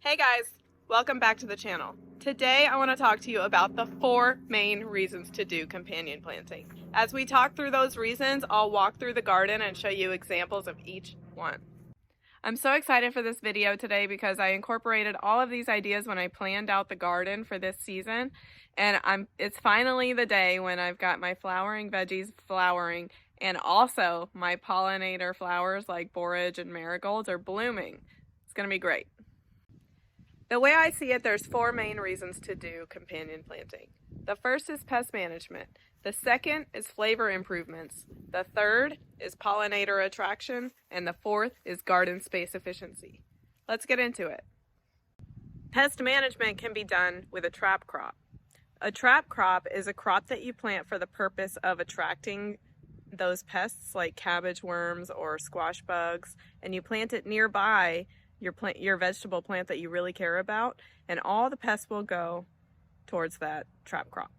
Hey guys, welcome back to the channel. Today I want to talk to you about the 4 main reasons to do companion planting. As we talk through those reasons, I'll walk through the garden and show you examples of each one. I'm so excited for this video today because I incorporated all of these ideas when I planned out the garden for this season, and it's finally the day when I've got my flowering veggies flowering and also my pollinator flowers like borage and marigolds are blooming. It's going to be great. The way I see it, there's 4 main reasons to do companion planting. The first is pest management. The second is flavor improvements. The third is pollinator attraction. And the fourth is garden space efficiency. Let's get into it. Pest management can be done with a trap crop. A trap crop is a crop that you plant for the purpose of attracting those pests like cabbage worms or squash bugs, and you plant it nearby your vegetable plant that you really care about, and all the pests will go towards that trap crop.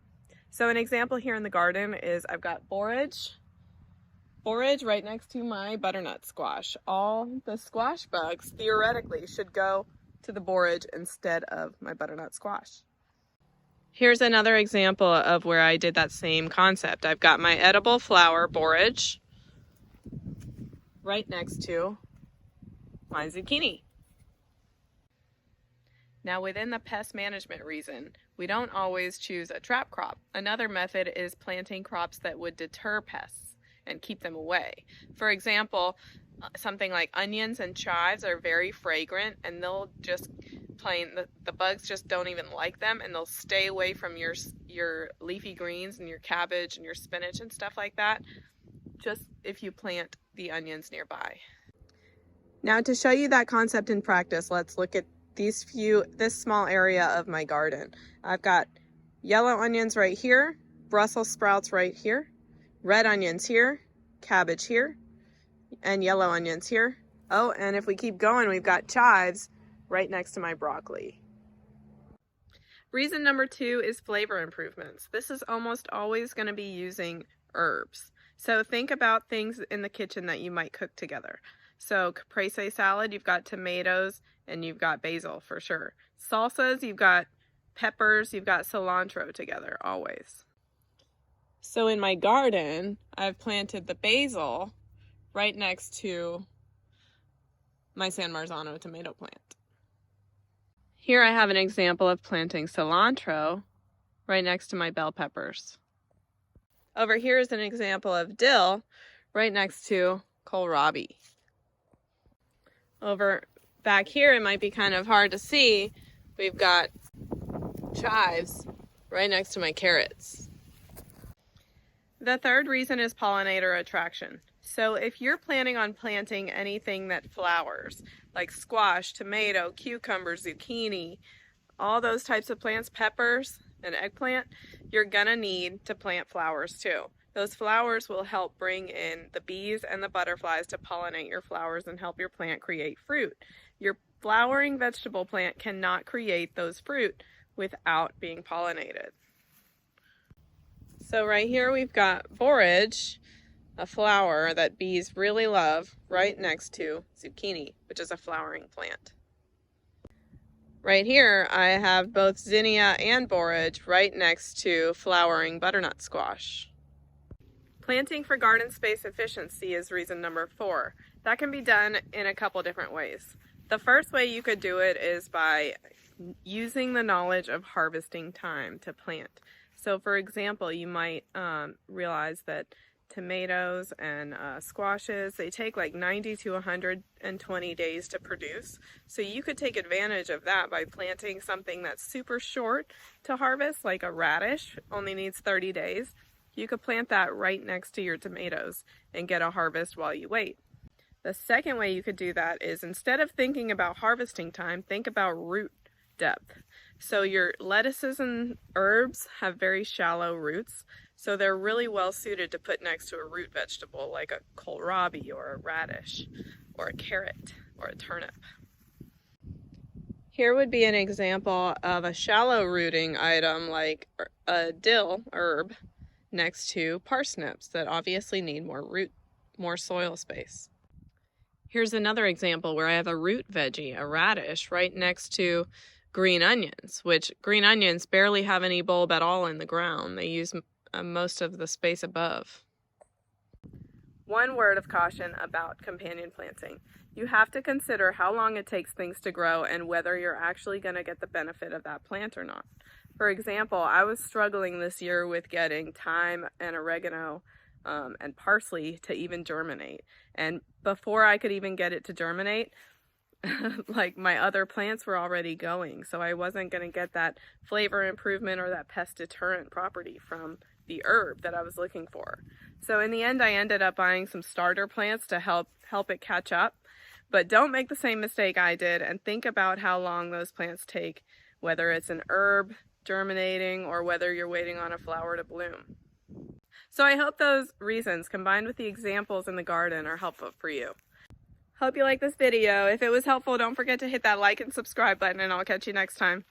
So an example here in the garden is I've got borage right next to my butternut squash. All the squash bugs theoretically should go to the borage instead of my butternut squash. Here's another example of where I did that same concept. I've got my edible flower borage right next to my zucchini. Now within the pest management reason, we don't always choose a trap crop. Another method is planting crops that would deter pests and keep them away. For example, something like onions and chives are very fragrant, and they'll just the bugs just don't even like them, and they'll stay away from your leafy greens and your cabbage and your spinach and stuff like that, just if you plant the onions nearby. Now to show you that concept in practice, let's look at this small area of my garden. I've got yellow onions right here, Brussels sprouts right here, red onions here, cabbage here, and yellow onions here. Oh, and if we keep going, we've got chives right next to my broccoli. Reason number 2 is flavor improvements. This is almost always going to be using herbs. So think about things in the kitchen that you might cook together. So caprese salad, you've got tomatoes and you've got basil for sure. Salsas, you've got peppers, you've got cilantro together always. So in my garden, I've planted the basil right next to my San Marzano tomato plant. Here I have an example of planting cilantro right next to my bell peppers. Over here is an example of dill right next to kohlrabi. Over back here, it might be kind of hard to see, we've got chives right next to my carrots. The third reason is pollinator attraction. So if you're planning on planting anything that flowers, like squash, tomato, cucumber, zucchini, all those types of plants, peppers, and eggplant, you're gonna need to plant flowers too. Those flowers will help bring in the bees and the butterflies to pollinate your flowers and help your plant create fruit. Your flowering vegetable plant cannot create those fruit without being pollinated. So right here we've got borage, a flower that bees really love, right next to zucchini, which is a flowering plant. Right here I have both zinnia and borage right next to flowering butternut squash. Planting for garden space efficiency is reason number 4. That can be done in a couple different ways. The first way you could do it is by using the knowledge of harvesting time to plant. So for example, you might realize that tomatoes and squashes, they take like 90 to 120 days to produce. So you could take advantage of that by planting something that's super short to harvest, like a radish, only needs 30 days. You could plant that right next to your tomatoes and get a harvest while you wait. The second way you could do that is, instead of thinking about harvesting time, think about root depth. So your lettuces and herbs have very shallow roots, so they're really well suited to put next to a root vegetable like a kohlrabi or a radish or a carrot or a turnip. Here would be an example of a shallow rooting item like a dill herb next to parsnips that obviously need more soil space. Here's another example where I have a root veggie, a radish, right next to green onions, which green onions barely have any bulb at all in the ground. They use most of the space above. One word of caution about companion planting. You have to consider how long it takes things to grow and whether you're actually going to get the benefit of that plant or not. For example, I was struggling this year with getting thyme and oregano and parsley to even germinate. And before I could even get it to germinate, like my other plants were already going. So I wasn't going to get that flavor improvement or that pest deterrent property from the herb that I was looking for. So in the end, I ended up buying some starter plants to help it catch up. But don't make the same mistake I did and think about how long those plants take, whether it's an herb germinating or whether you're waiting on a flower to bloom. So I hope those reasons combined with the examples in the garden are helpful for you. Hope you like this video. If it was helpful, don't forget to hit that like and subscribe button, and I'll catch you next time.